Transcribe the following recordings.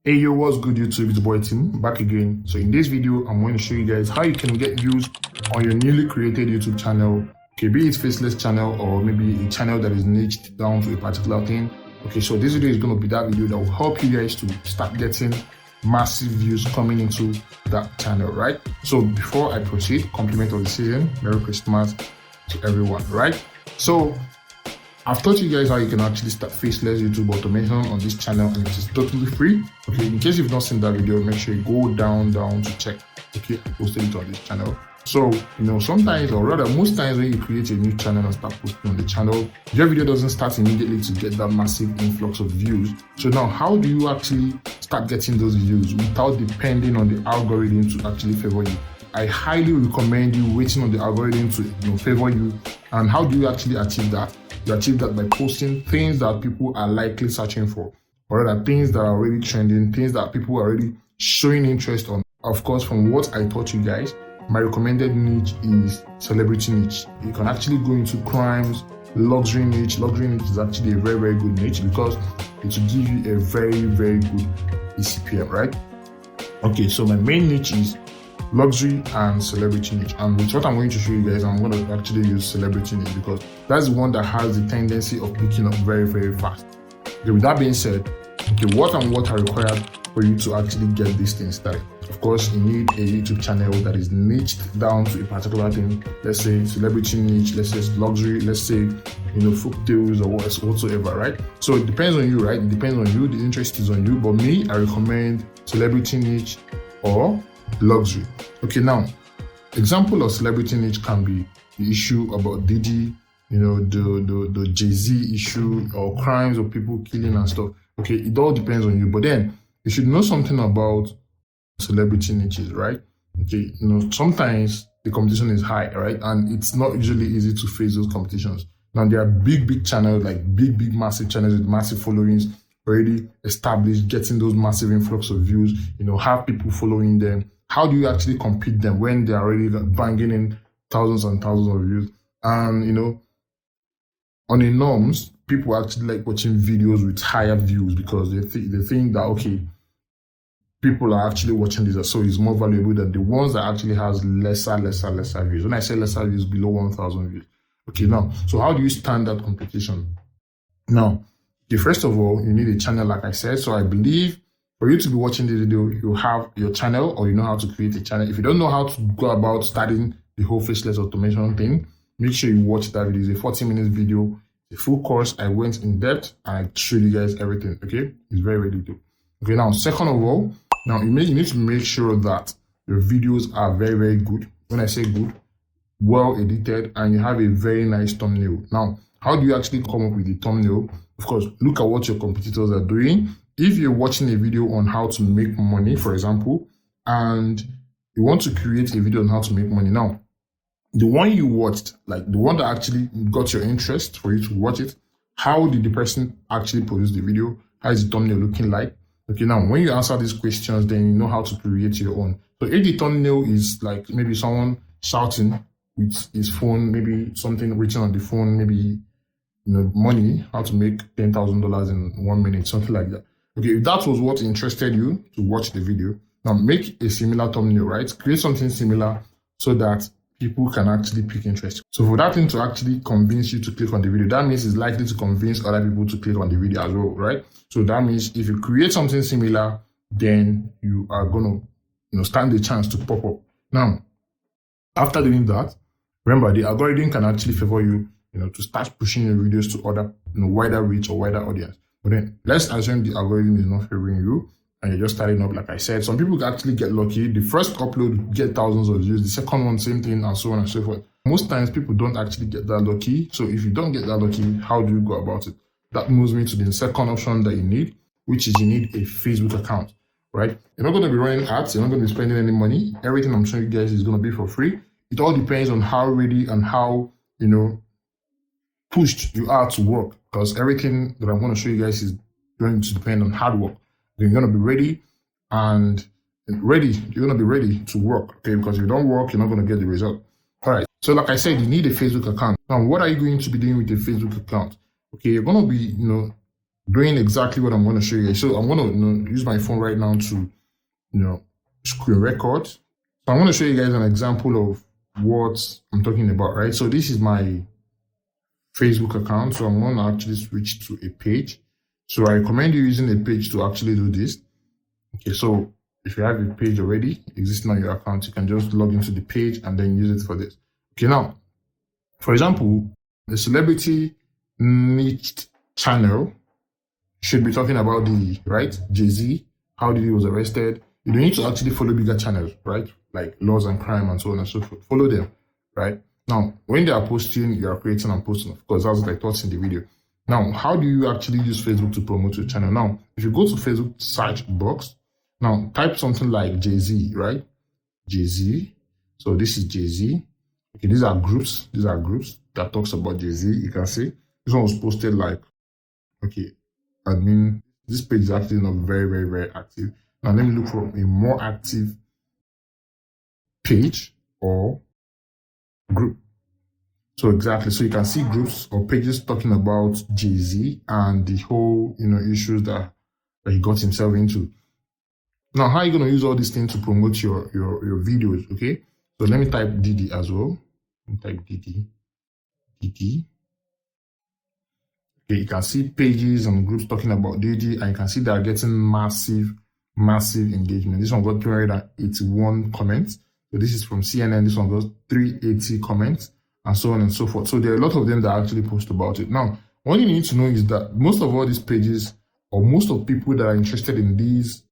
Hey yo, what's good YouTube? It's boy Tim back again. So in this video, I'm going to show you guys how you can get views on your newly created YouTube channel. Okay, be it Faceless channel or maybe a channel that is niched down to a particular thing. Okay, so this video is going to be that video that will help you guys to start getting massive views coming into that channel, right? So before I proceed, compliment of the season, Merry Christmas to everyone, right? So I've taught you guys how you can actually start Faceless YouTube automation on this channel, and it is totally free. Okay, in case you've not seen that video, make sure you go down to check. Okay, I posted it on this channel. So, sometimes, or rather most times when you create a new channel and start posting on the channel, your video doesn't start immediately to get that massive influx of views. So now, how do you actually start getting those views without depending on the algorithm to actually favor you? I highly recommend you waiting on the algorithm to favor you. And how do you actually achieve that? You achieve that by posting things that people are likely searching for, or rather things that are already trending, things that people are already showing interest on. Of course, from what I taught you guys, my recommended niche is celebrity niche. You can actually go into crimes, luxury niche. Luxury niche is actually a very, very good niche because it will give you a very, very good ECPM, right? Okay, so my main niche is luxury and celebrity niche, and with what I'm going to show you guys, I'm going to actually use celebrity niche because that's the one that has the tendency of picking up very, very fast. Okay, with that being said, okay, what are required for you to actually get these things started? Of course, you need a YouTube channel that is niched down to a particular thing. Let's say celebrity niche, let's say luxury, let's say folk tales or whatsoever, right? So it depends on you, right? It depends on you. The interest is on you. But me, I recommend celebrity niche or luxury. Okay, now example of celebrity niche can be the issue about Diddy, the Jay-Z issue, or crimes of people killing and stuff. Okay, it all depends on you, but then you should know something about celebrity niches, right? Okay, sometimes the competition is high, right? And it's not usually easy to face those competitions. Now there are big channels, like big massive channels with massive followings already established, getting those massive influx of views, have people following them. How do you actually compete them when they're already banging in thousands and thousands of views? And, on the norms, people actually like watching videos with higher views because they think that, okay, people are actually watching this, so it's more valuable than the ones that actually has lesser views. When I say lesser views, below 1,000 views. Okay, now, so how do you stand that competition? Now, okay, first of all, you need a channel, like I said. So I believe for you to be watching this video, you have your channel or you know how to create a channel. If you don't know how to go about starting the whole Faceless automation thing, make sure you watch that video. It's a 40-minute video, a full course. I went in depth and I showed you guys everything. Okay, it's very, very detailed. Okay, now, second of all, now you need to make sure that your videos are very, very good. When I say good, well edited, and you have a very nice thumbnail. Now, how do you actually come up with the thumbnail? Of course, look at what your competitors are doing. If you're watching a video on how to make money, for example, and you want to create a video on how to make money, now, the one you watched, like the one that actually got your interest for you to watch it, how did the person actually produce the video? How is the thumbnail looking like? Okay, now, when you answer these questions, then you know how to create your own. So if the thumbnail is like maybe someone shouting with his phone, maybe something written on the phone, maybe, money, how to make $10,000 in 1 minute, something like that. Okay, if that was what interested you to watch the video, now make a similar thumbnail, right? Create something similar so that people can actually pick interest. So for that thing to actually convince you to click on the video, that means it's likely to convince other people to click on the video as well, right? So that means if you create something similar, then you are going to, stand the chance to pop up. Now, after doing that, remember the algorithm can actually favor you, to start pushing your videos to other, wider reach or wider audience. But then let's assume the algorithm is not favoring you and you're just starting up. Like I said, some people actually get lucky. The first upload get thousands of views, the second one, same thing, and so on and so forth. Most times people don't actually get that lucky. So if you don't get that lucky, how do you go about it? That moves me to the second option that you need, which is you need a Facebook account, right? You're not going to be running ads. You're not going to be spending any money. Everything I'm showing you guys is going to be for free. It all depends on how ready and how, pushed you are to work, because everything that I'm going to show you guys is going to depend on hard work. You're going to be ready you're going to be ready to work, okay? Because if you don't work, you're not going to get the result. All right, so like I said, you need a Facebook account. Now, what are you going to be doing with a Facebook account? Okay, you're going to be, doing exactly what I'm going to show you. So I'm going to use my phone right now to screen record. So I'm going to show you guys an example of what I'm talking about, right? So this is my Facebook account. So I'm going to actually switch to a page. So I recommend you using a page to actually do this. Okay, so if you have a page already existing on your account, you can just log into the page and then use it for this. Okay, now, for example, a celebrity niche channel should be talking about Jay-Z, how he was arrested. You don't need to actually follow bigger channels, right? Like Laws and Crime and so on and so forth. Follow them, right? Now, when they are posting, you are creating and posting. Of course, that's what I taught in the video. Now, how do you actually use Facebook to promote your channel? Now, if you go to Facebook search box, now type something like Jay-Z, right? Jay-Z. So this is Jay-Z. Okay, these are groups. These are groups that talks about Jay-Z. You can see this one was posted like, okay, I mean, this page is actually not very, very, very active. Now let me look for a more active page or group. So exactly, so you can see groups or pages talking about Jay-Z and the whole, issues that he got himself into. Now, how are you going to use all these things to promote your videos? Okay, so let me type Diddy as well. Let me type Diddy. Okay, you can see pages and groups talking about Diddy, and you can see they are getting massive engagement. This one got 381 comments. So this is from CNN. This one got 380 comments, and so on and so forth. So there are a lot of them that actually post about it. Now, what you need to know is that most of all these pages, or most of people that are interested in these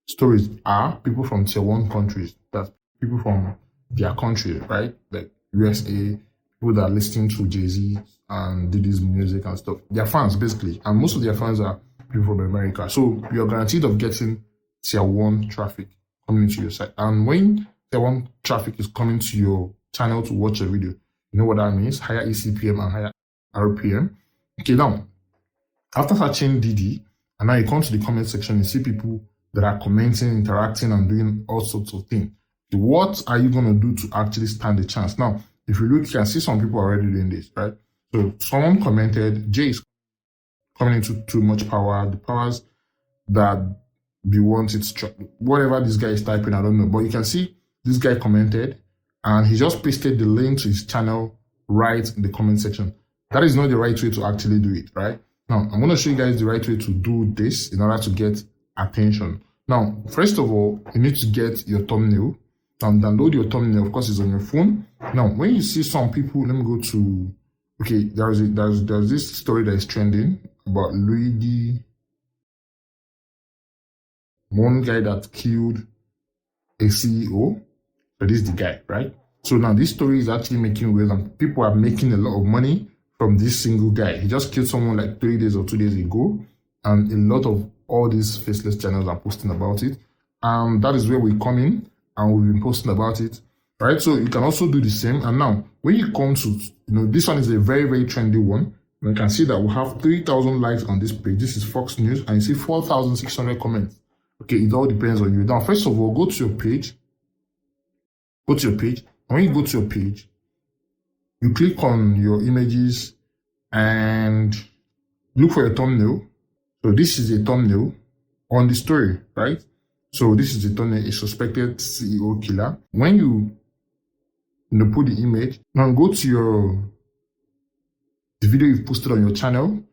stories, are people from tier 1 countries. That's people from their country, right? Like USA, people that are listening to Jay-Z and Diddy's music and stuff. They're fans, basically. And most of their fans are people from America. So you're guaranteed of getting tier 1 traffic coming into your site. And when tier 1 traffic is coming to your channel to watch a video, you know what that means? Higher ECPM and higher RPM. Okay, now, after searching Diddy, and now you come to the comment section, you see people that are commenting, interacting, and doing all sorts of things. What are you going to do to actually stand a chance? Now, if you look, you can see some people already doing this, right? So someone commented, Jay is coming into too much power, the powers that be wanted, whatever this guy is typing, I don't know. But you can see this guy commented, and he just pasted the link to his channel right in the comment section. That is not the right way to actually do it, right? Now, I'm going to show you guys the right way to do this in order to get attention. Now, first of all, you need to get your thumbnail and download your thumbnail. Of course, it's on your phone. Now, when you see some people, let me go to, okay, there's this story that is trending about Luigi, one guy that killed a CEO. So this is the guy, right? So now this story is actually making waves, and people are making a lot of money from this single guy. He just killed someone like 3 days or 2 days ago, and a lot of all these faceless channels are posting about it. That is where we come in, and we've been posting about it, right? So you can also do the same. And now when you come to, this one is a very, very trendy one. You can see that we have 3,000 likes on this page. This is Fox News, and you see 4,600 comments. Okay, it all depends on you. Now, first of all, go to your page. Go to your page. And when you go to your page, you click on your images and look for your thumbnail. So this is a thumbnail on the story, right? So this is the thumbnail, a suspected CEO killer. When you put the image, now go to the video you've posted on your channel.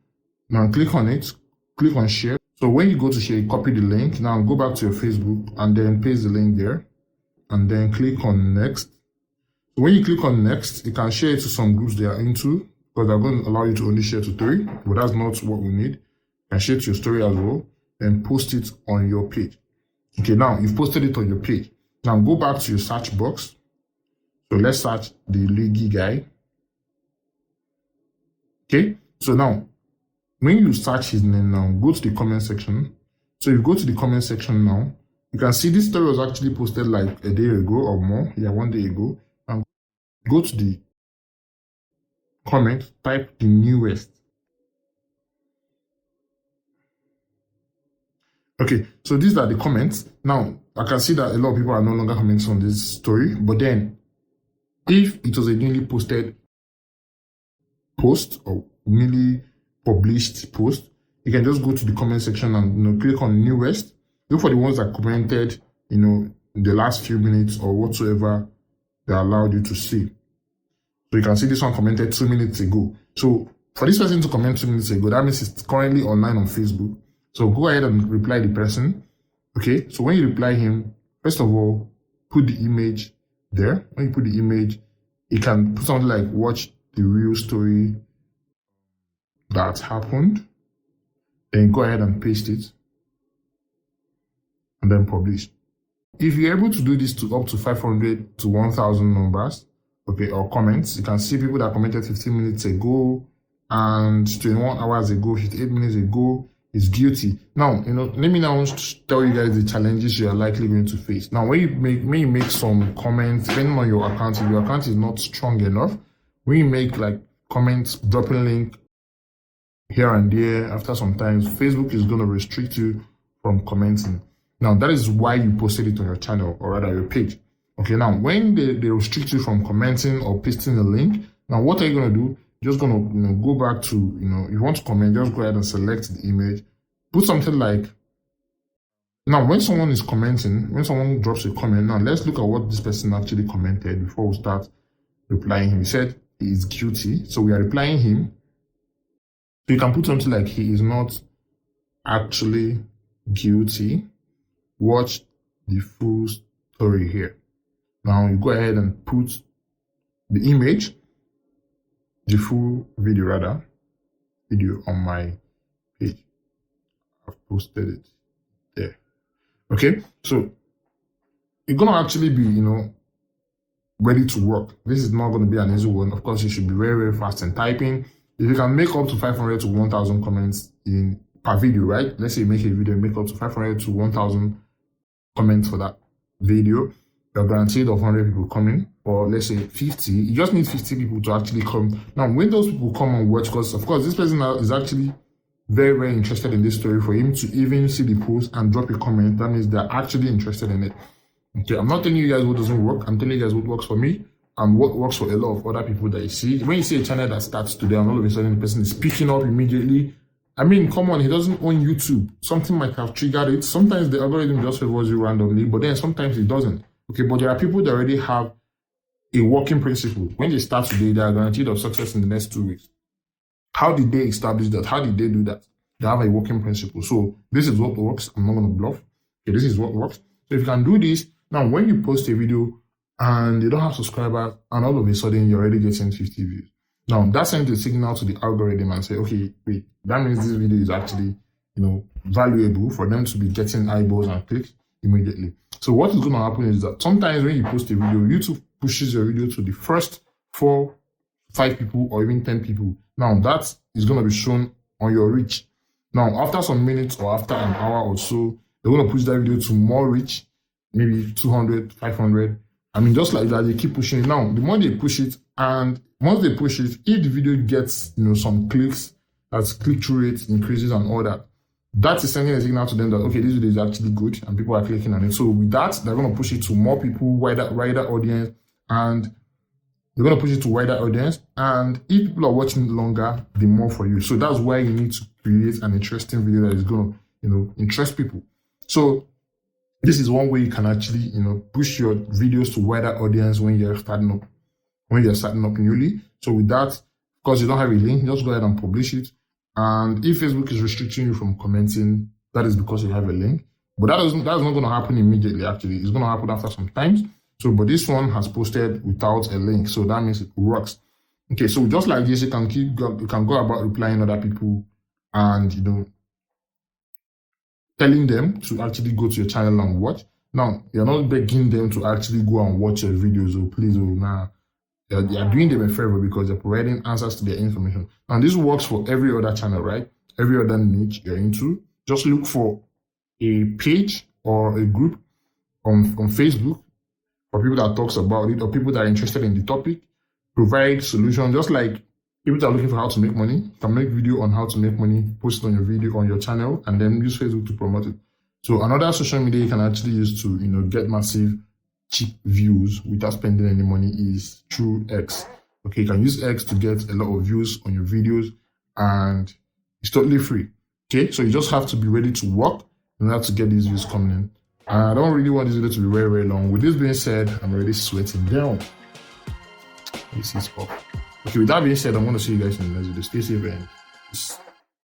Now click on it, click on share. So when you go to share, copy the link. Now go back to your Facebook and then paste the link there. And then click on next. So when you click on next, you can share it to some groups they are into, because they're going to allow you to only share to 3, but that's not what we need. You can share to your story as well, then post it on your page. Okay, now you've posted it on your page. Now go back to your search box. So let's search the Luigi guy. Okay, so now when you search his name now, go to the comment section. So if you go to the comment section now, you can see this story was actually posted like a day ago or more. Yeah, 1 day ago. And go to the comment, type the newest. Okay, so these are the comments. Now, I can see that a lot of people are no longer commenting on this story. But then, if it was a newly posted post or newly published post, you can just go to the comment section and click on newest. Look for the ones that commented, in the last few minutes or whatsoever they allowed you to see. So you can see this one commented 2 minutes ago. So for this person to comment 2 minutes ago, that means it's currently online on Facebook. So go ahead and reply the person. Okay, so when you reply him, first of all, put the image there. When you put the image, you can put something like watch the real story that happened. Then go ahead and paste it and then publish. If you're able to do this to up to 500 to 1,000 numbers, okay, or comments, you can see people that commented 15 minutes ago and 21 hours ago, 58 minutes ago, is guilty. Now, let me now tell you guys the challenges you are likely going to face. Now, when you make some comments, depending on your account, if your account is not strong enough, when you make like comments, dropping link here and there, after some time, Facebook is going to restrict you from commenting. Now, that is why you posted it on your channel, or rather your page. Okay, now when they restrict you from commenting or pasting the link, now what are you going to do? You're just going to go back to, if you want to comment, just go ahead and select the image. Put something like, now when someone is commenting, when someone drops a comment, now let's look at what this person actually commented before we start replying him. He said he is guilty, so we are replying him. So you can put something like, he is not actually guilty. Watch the full story here. Now you go ahead and put the image, the full video on my page. I've posted it there. Okay, so you're gonna actually be, ready to work. This is not gonna be an easy one. Of course, you should be very, very fast in typing. If you can make up to 500 to 1,000 comments per video, right? Let's say you make a video, make up to 500 to 1,000 comments for that video. You're guaranteed of 100 people coming, or let's say 50. You just need 50 people to actually come. Now, when those people come and watch, because of course this person is actually very, very interested in this story, for him to even see the post and drop a comment, that means they're actually interested in it. Okay, I'm not telling you guys what doesn't work. I'm telling you guys what works for me and what works for a lot of other people that you see. When you see a channel that starts today and all of a sudden the person is picking up immediately, I mean, come on, he doesn't own YouTube. Something might have triggered it. Sometimes the algorithm just favors you randomly, but then sometimes it doesn't. Okay, but there are people that already have a working principle. When they start today, they are guaranteed of success in the next 2 weeks. How did they establish that? How did they do that? They have a working principle. So this is what works. I'm not going to bluff. Okay, this is what works. So if you can do this, now when you post a video and you don't have subscribers and all of a sudden you're already getting 50 views. Now that sends a signal to the algorithm and say, okay, wait, that means this video is actually, valuable for them to be getting eyeballs and clicks immediately. So what is going to happen is that sometimes when you post a video, YouTube pushes your video to the first 4, 5 people or even 10 people. Now that is going to be shown on your reach. Now after some minutes or after an hour or so, they're going to push that video to more reach, maybe 200, 500. I mean, just like that, they keep pushing it. Now, the more they push it, and once they push it, if the video gets, some clicks, as click-through rate increases and all that, that is sending a signal to them that, okay, this video is actually good and people are clicking on it. So with that, they're going to push it to more people, wider audience, and they're going to push it to wider audience. And if people are watching it longer, the more for you. So that's why you need to create an interesting video that is going to, interest people. So this is one way you can actually, push your videos to wider audience when you're starting up newly. So with that, of course, you don't have a link, just go ahead and publish it. And if Facebook is restricting you from commenting, that is because you have a link. But that's not going to happen immediately, actually. It's going to happen after some time. So, but this one has posted without a link. So that means it works. Okay, so just like this, you can go about replying other people and, telling them to actually go to your channel and watch. Now, you're not begging them to actually go and watch your videos, please, nah. You're doing them a favor because you're providing answers to their information. And this works for every other channel, right? Every other niche you're into. Just look for a page or a group on Facebook for people that talks about it or people that are interested in the topic. Provide solutions, just like people that are looking for how to make money. You can make video on how to make money, post it on your video on your channel, and then use Facebook to promote it. So another social media you can actually use to, get massive cheap views without spending any money is through X. Okay, you can use X to get a lot of views on your videos and it's totally free. Okay, so you just have to be ready to work in order to get these views coming in. I don't really want this video to be very, very long. With this being said, I'm already sweating down. This is off. Okay, with that being said, I'm going to see you guys in the next video. Stay safe and